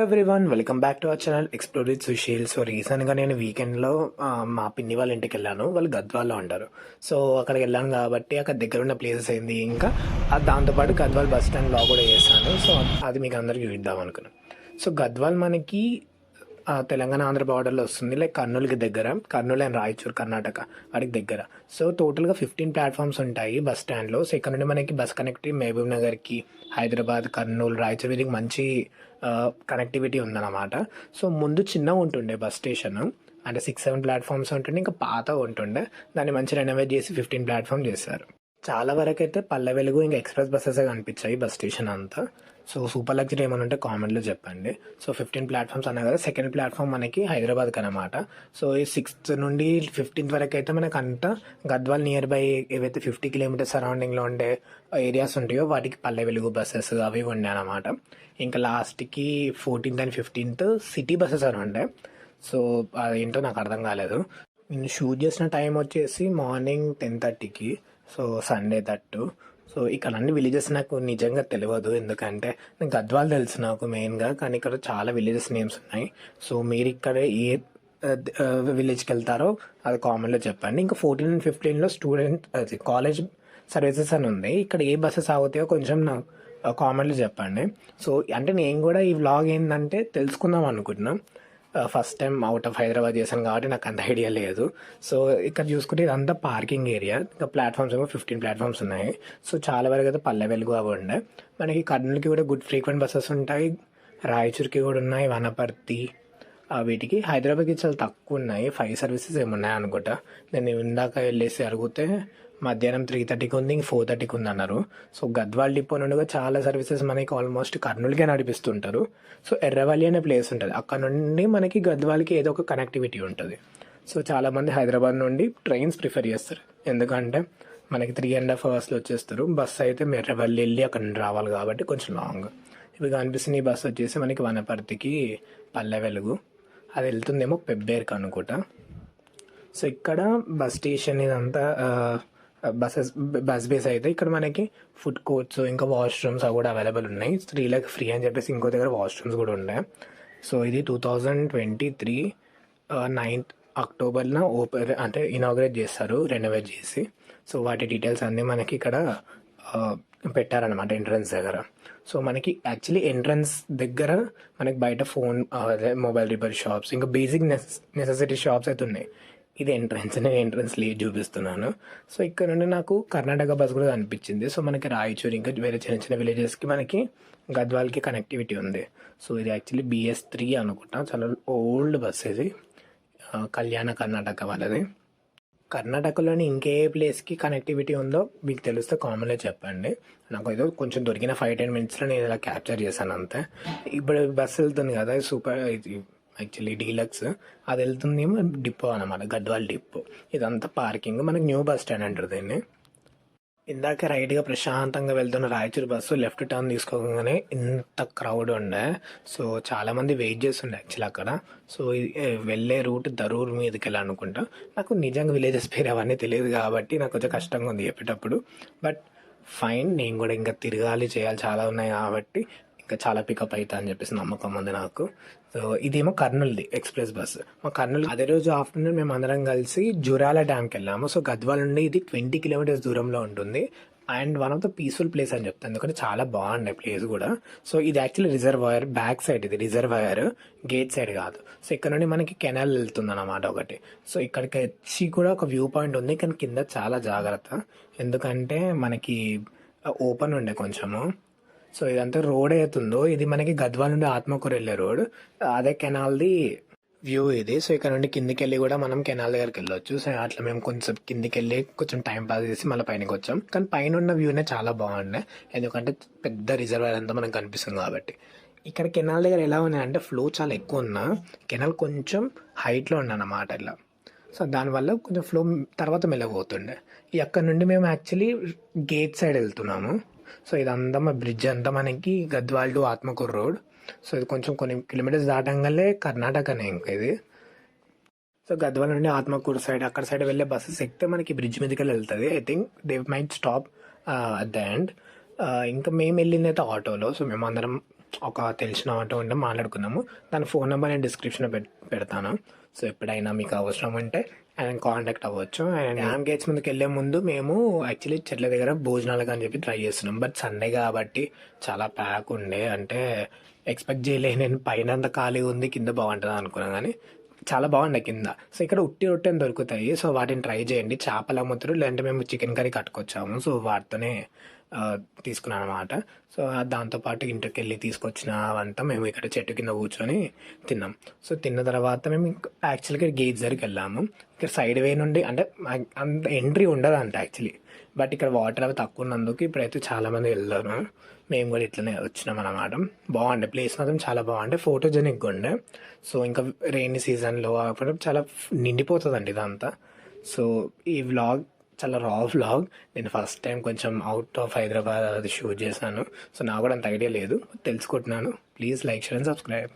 Everyone, welcome back to our channel explore with Sushil. So రీసెంట్గా నేను వీకెండ్లో మా పిన్ని వాళ్ళ ఇంటికి వెళ్ళాను. వాళ్ళు గద్వాల్లో ఉంటారు. సో అక్కడికి వెళ్ళాను కాబట్టి అక్కడ దగ్గర ఉన్న ప్లేసెస్ ఏంది, ఇంకా దాంతోపాటు గద్వాల్ బస్ స్టాండ్ బ్లాగ్ కూడా చేశాను. సో అది మీకు అందరికీ చూద్దాం అనుకున్నాను. సో గద్వాల్ మనకి తెలంగాణ ఆంధ్ర బార్డర్లో వస్తుంది, లైక్ కర్నూలుకి దగ్గర. కర్నూలు అండ్ రాయచూర్ కర్ణాటక వాటికి దగ్గర. సో టోటల్గా 15 ప్లాట్ఫామ్స్ ఉంటాయి బస్ స్టాండ్లో. సో ఇక్కడ నుండి మనకి బస్ కనెక్టివ్ మహబూబ్ నగర్కి, హైదరాబాద్, కర్నూలు, రాయచూర్ వీటికి మంచి కనెక్టివిటీ ఉందన్నమాట. సో ముందు చిన్నగా ఉంటుండే బస్ స్టేషన్, అంటే 6-7 ప్లాట్ఫామ్స్ ఉంటుండే, ఇంకా పాత ఉంటుండే. దాన్ని మంచి రెనోవేట్ చేసి 15 ప్లాట్ఫామ్ చేశారు. చాలా వరకు అయితే పల్లె వెలుగు ఇంకా ఎక్స్ప్రెస్ బస్సెస్ కనిపించాయి బస్ స్టేషన్ అంతా. సో సూపర్ లగ్జరీ ఏమైనా ఉంటే కామెంట్లో చెప్పండి. సో 15 ప్లాట్ఫామ్స్ అన్నా కదా. సెకండ్ ప్లాట్ఫామ్ మనకి హైదరాబాద్కి అనమాట. సో ఈ 6th నుండి 15th వరకు అయితే మనకు అంతా గద్వాల్ నియర్ బై ఏవైతే 50 కిలోమీటర్స్ సరౌండింగ్లో ఉండే ఏరియాస్ ఉంటాయో వాటికి పల్లె వెలుగు బస్సెస్ అవి ఉండే అనమాట. ఇంకా లాస్ట్కి 14th and 15th city buses అని ఉండే. సో అదేంటో నాకు అర్థం కాలేదు. నేను షూట్ చేసిన టైం వచ్చేసి మార్నింగ్ 10:30కి. సో సండే తట్టు. సో ఇక్కడ అన్ని విలేజెస్ నాకు నిజంగా తెలియదు, ఎందుకంటే నాకు గద్వాల్ తెలుసు నాకు మెయిన్గా, కానీ ఇక్కడ చాలా విలేజెస్ నేమ్స్ ఉన్నాయి. సో మీరు ఇక్కడ ఏ విలేజ్కి వెళ్తారో అది కామన్లో చెప్పండి. ఇంకా 14 and 15లో స్టూడెంట్ అది కాలేజ్ సర్వీసెస్ అని ఉంది. ఇక్కడ ఏ బస్సెస్ ఆగుతాయో కొంచెం నాకు కామెంట్లో చెప్పండి. సో అంటే నేను కూడా ఈ వ్లాగ్ ఏంటంటే తెలుసుకుందాం అనుకుంటున్నాం. First time out of Hyderabad చేశాను కాబట్టి నాకు అంత ఐడియా లేదు. సో ఇక్కడ చూసుకుంటే ఇదంతా పార్కింగ్ ఏరియా. ఇంకా ప్లాట్ఫామ్స్ ఏమో 15 ప్లాట్ఫామ్స్ ఉన్నాయి. సో చాలా వరకు అయితే పల్లె వెలుగు అవి ఉండే. మనకి కర్నూలుకి కూడా గుడ్ ఫ్రీక్వెంట్ బస్సెస్ ఉంటాయి, రాయచూర్కి కూడా ఉన్నాయి, వనపర్తి వీటికి. హైదరాబాద్కి చాలా తక్కువ ఉన్నాయి, 5 సర్వీసెస్ ఏమున్నాయి అనుకుంటా. నేను ఇందాక వెళ్ళేసి అడిగితే మధ్యాహ్నం 3:30కి ఉంది, ఇంక 4:30కి ఉంది అన్నారు. సో గద్వాల్ డిపో నుండి చాలా సర్వీసెస్ మనకి ఆల్మోస్ట్ కర్నూలుకే నడిపిస్తుంటారు. సో ఎర్రవల్లి అనే ప్లేస్ ఉంటుంది, అక్కడ నుండి మనకి గద్వాల్కి ఏదో ఒక కనెక్టివిటీ ఉంటుంది. సో చాలామంది హైదరాబాద్ నుండి ట్రైన్స్ ప్రిఫర్ చేస్తారు, ఎందుకంటే మనకి 3.5 అవర్స్లో వచ్చేస్తారు. బస్సు అయితే ఎర్రవల్లి వెళ్ళి అక్కడ నుండి రావాలి కాబట్టి కొంచెం లాంగ్. ఇవి కనిపిస్తున్న ఈ బస్సు వచ్చేసి మనకి వనపర్తికి పల్లె వెలుగు, అది వెళ్తుందేమో పెబ్బేర్కి అనుకుంటా. సో ఇక్కడ బస్ స్టేషన్ ఇదంతా బస్ బేస్ అయితే ఇక్కడ మనకి ఫుడ్ కోర్ట్స్ ఇంకా వాష్రూమ్స్ అవి కూడా అవైలబుల్ ఉన్నాయి. స్త్రీలకు ఫ్రీ అని చెప్పేసి ఇంకో దగ్గర వాష్రూమ్స్ కూడా ఉన్నాయి. సో ఇది 2023 9th అక్టోబర్న ఓపెన్ అంటే ఇనాగ్రేట్ చేస్తారు, రెనోవేట్ చేసి. సో వాటి డీటెయిల్స్ అన్నీ మనకి ఇక్కడ పెట్టారనమాట ఎంట్రన్స్ దగ్గర. సో మనకి యాక్చువల్లీ ఎంట్రన్స్ దగ్గర మనకి బయట ఫోన్ మొబైల్ రిపేర్ షాప్స్ ఇంకా బేసిక్ నెసెసిటీ షాప్స్ అయితే ఉన్నాయి. ఇది ఎంట్రన్స్, నేను ఎంట్రన్స్ లీడ్ చూపిస్తున్నాను. సో ఇక్కడ నుండి నాకు కర్ణాటక బస్ కూడా కనిపించింది. సో మనకి రాయచూర్ ఇంకా వేరే చిన్న చిన్న విలేజెస్కి మనకి గద్వాల్కి కనెక్టివిటీ ఉంది. సో ఇది యాక్చువల్లీ BS3 అనుకుంటా, చాలా ఓల్డ్ బస్ ఇది, కళ్యాణ కర్ణాటక వాళ్ళది. కర్ణాటకలోని ఇంకే ప్లేస్కి కనెక్టివిటీ ఉందో మీకు తెలిస్తే కామన్లో చెప్పండి. నాకు ఏదో కొంచెం దొరికిన 5-10 minutesలో నేను ఇలా క్యాప్చర్ చేశాను అంతే. ఇప్పుడు బస్సు వెళ్తుంది కదా సూపర్, ఇది యాక్చువల్లీ డీలక్స్, అది వెళ్తుందేమో డిపో అనమాట, గద్వాల్ డిపో. ఇదంతా పార్కింగ్, మనకి న్యూ బస్ స్టాండ్ అంటారు దీన్ని. ఇందాక రైట్గా ప్రశాంతంగా వెళ్తున్న రాయచూర్ బస్సు లెఫ్ట్ టర్న్ తీసుకోగానే ఇంత క్రౌడ్ ఉండే. సో చాలామంది వెయిట్ చేస్తుండే యాక్చువల్లీ అక్కడ. సో వెళ్ళే రూట్ దరూర్ మీదకి వెళ్ళాలనుకుంటా. నాకు నిజంగా విలేజెస్ పేరు అవన్నీ తెలియదు కాబట్టి నాకు కొంచెం కష్టంగా ఉంది చెప్పేటప్పుడు. బట్ ఫైన్, నేను కూడా ఇంకా తిరగాలి, చేయాలి చాలా ఉన్నాయి కాబట్టి ఇంకా చాలా పికప్ అవుతా అని చెప్పేసి నమ్మకం ఉంది నాకు. సో ఇదేమో కర్నూలుది ఎక్స్ప్రెస్ బస్. మా కర్నూలు అదే రోజు ఆఫ్టర్నూన్ మేము అందరం కలిసి జురాల డ్యామ్కి వెళ్ళాము. సో గద్వాల్ నుండి ఇది 20 kilometers దూరంలో ఉంటుంది. And one of the peaceful place అని చెప్తాను, ఎందుకంటే చాలా బాగుండే ప్లేస్ కూడా. సో ఇది యాక్చువల్లీ రిజర్వాయర్ బ్యాక్ సైడ్, ఇది రిజర్వాయర్, గేట్ సైడ్ కాదు. సో ఇక్కడ నుండి మనకి కెనాల్ వెళ్తుంది అనమాట ఒకటి. సో ఇక్కడికి వచ్చి కూడా ఒక వ్యూ పాయింట్ ఉంది, కానీ కింద చాలా జాగ్రత్త, ఎందుకంటే మనకి ఓపెన్ ఉండే కొంచెము. సో ఇదంతా రోడ్ అవుతుందో ఇది మనకి గద్వాల్ నుండి ఆత్మకూరు వెళ్ళే రోడ్, అదే కెనాల్ది వ్యూ ఇది. సో ఇక్కడ నుండి కిందికి వెళ్ళి కూడా మనం కెనాల్ దగ్గరికి వెళ్ళొచ్చు. సో అట్లా మేము కొంచెం కిందికి వెళ్ళి కొంచెం టైం పాస్ చేసి మళ్ళీ పైనకి వచ్చాం. కానీ పైన ఉన్న వ్యూనే చాలా బాగుండే, ఎందుకంటే పెద్ద రిజర్వాయర్ అంతా మనకు కనిపిస్తుంది కాబట్టి. ఇక్కడ కెనాల్ దగ్గర ఎలా ఉన్నాయంటే ఫ్లో చాలా ఎక్కువ ఉన్నా కెనాల్ కొంచెం హైట్లో ఉన్నమాట ఇలా. సో దానివల్ల కొంచెం ఫ్లో తర్వాత మెల్లగపోతుండే. అక్కడ నుండి మేము యాక్చువల్లీ గేట్ సైడ్ వెళ్తున్నాము. సో ఇదంతా మా బ్రిడ్జ్ అంతా మనకి Gadwal to Atmakur road. So ఇది కొంచెం కొన్ని కిలోమీటర్స్ దాటంగానే కర్ణాటకనే ఇంకా ఇది. సో గద్వాల్ నుండి ఆత్మకూరు సైడ్ అక్కడ సైడ్ వెళ్ళే బస్సెస్ ఎక్కితే మనకి బ్రిడ్జ్ మీదకి వెళ్తుంది. I think they might stop at the end. ఇంకా మేము వెళ్ళింది అయితే ఆటోలో. సో మేము అందరం ఒక తెలిసిన ఆటో ఉంటే మాట్లాడుకున్నాము. దాని ఫోన్ నెంబర్ నేను డిస్క్రిప్షన్లో పెడతాను. సో ఎప్పుడైనా మీకు అవసరం ఉంటే ఆయన కాంటాక్ట్ అవ్వచ్చు. అండ్ డ్యామ్ గేట్స్ ముందుకు వెళ్ళే ముందు మేము యాక్చువల్లీ చెట్ల దగ్గర భోజనాలకు అని చెప్పి ట్రై చేస్తున్నాం. బట్ సండే కాబట్టి చాలా ప్యాక్ ఉండే, అంటే ఎక్స్పెక్ట్ చేయలే నేను పైన అంత ఖాళీ ఉంది, కింద బాగుంటుంది అనుకున్నాను కానీ చాలా బాగుండే కింద. సో ఇక్కడ ఉట్టి రొట్టె అని దొరుకుతాయి, సో వాటిని ట్రై చేయండి. చేపలు అమ్ముతారు, లేదంటే మేము చికెన్ కర్రీ కట్టుకొచ్చాము, సో వాటితోనే తీసుకున్నాను అనమాట. సో దాంతోపాటు ఇంటికి వెళ్ళి తీసుకొచ్చిన అవంతా మేము ఇక్కడ చెట్టు కింద కూర్చొని తిన్నాం. సో తిన్న తర్వాత మేము యాక్చువల్గా గేట్ దగ్గరికి వెళ్ళాము. ఇక్కడ సైడ్ వే నుండి అంటే అంత ఎంట్రీ ఉండదు అంట యాక్చువల్లీ, బట్ ఇక్కడ వాటర్ అవి తక్కువ ఉన్నందుకు ఇప్పుడైతే చాలామంది వెళ్తారు. మేము కూడా ఇట్లనే వచ్చినాం అన్నమాట. బాగుండే ప్లేస్, మాత్రం చాలా బాగుండే, ఫోటోజెనిక్గా ఉండే. సో ఇంకా రెయినీ సీజన్లో అప్పుడు చాలా నిండిపోతుందండి ఇదంతా. సో ఈ వ్లాగ్ చాలా రా వ్లాగ్. నేను ఫస్ట్ టైం కొంచెం అవుట్ ఆఫ్ హైదరాబాద్ అది షూట్ చేశాను. సో నాకు కూడా అంత ఐడియా లేదు, తెలుసుకుంటున్నాను. Please like, share and subscribe.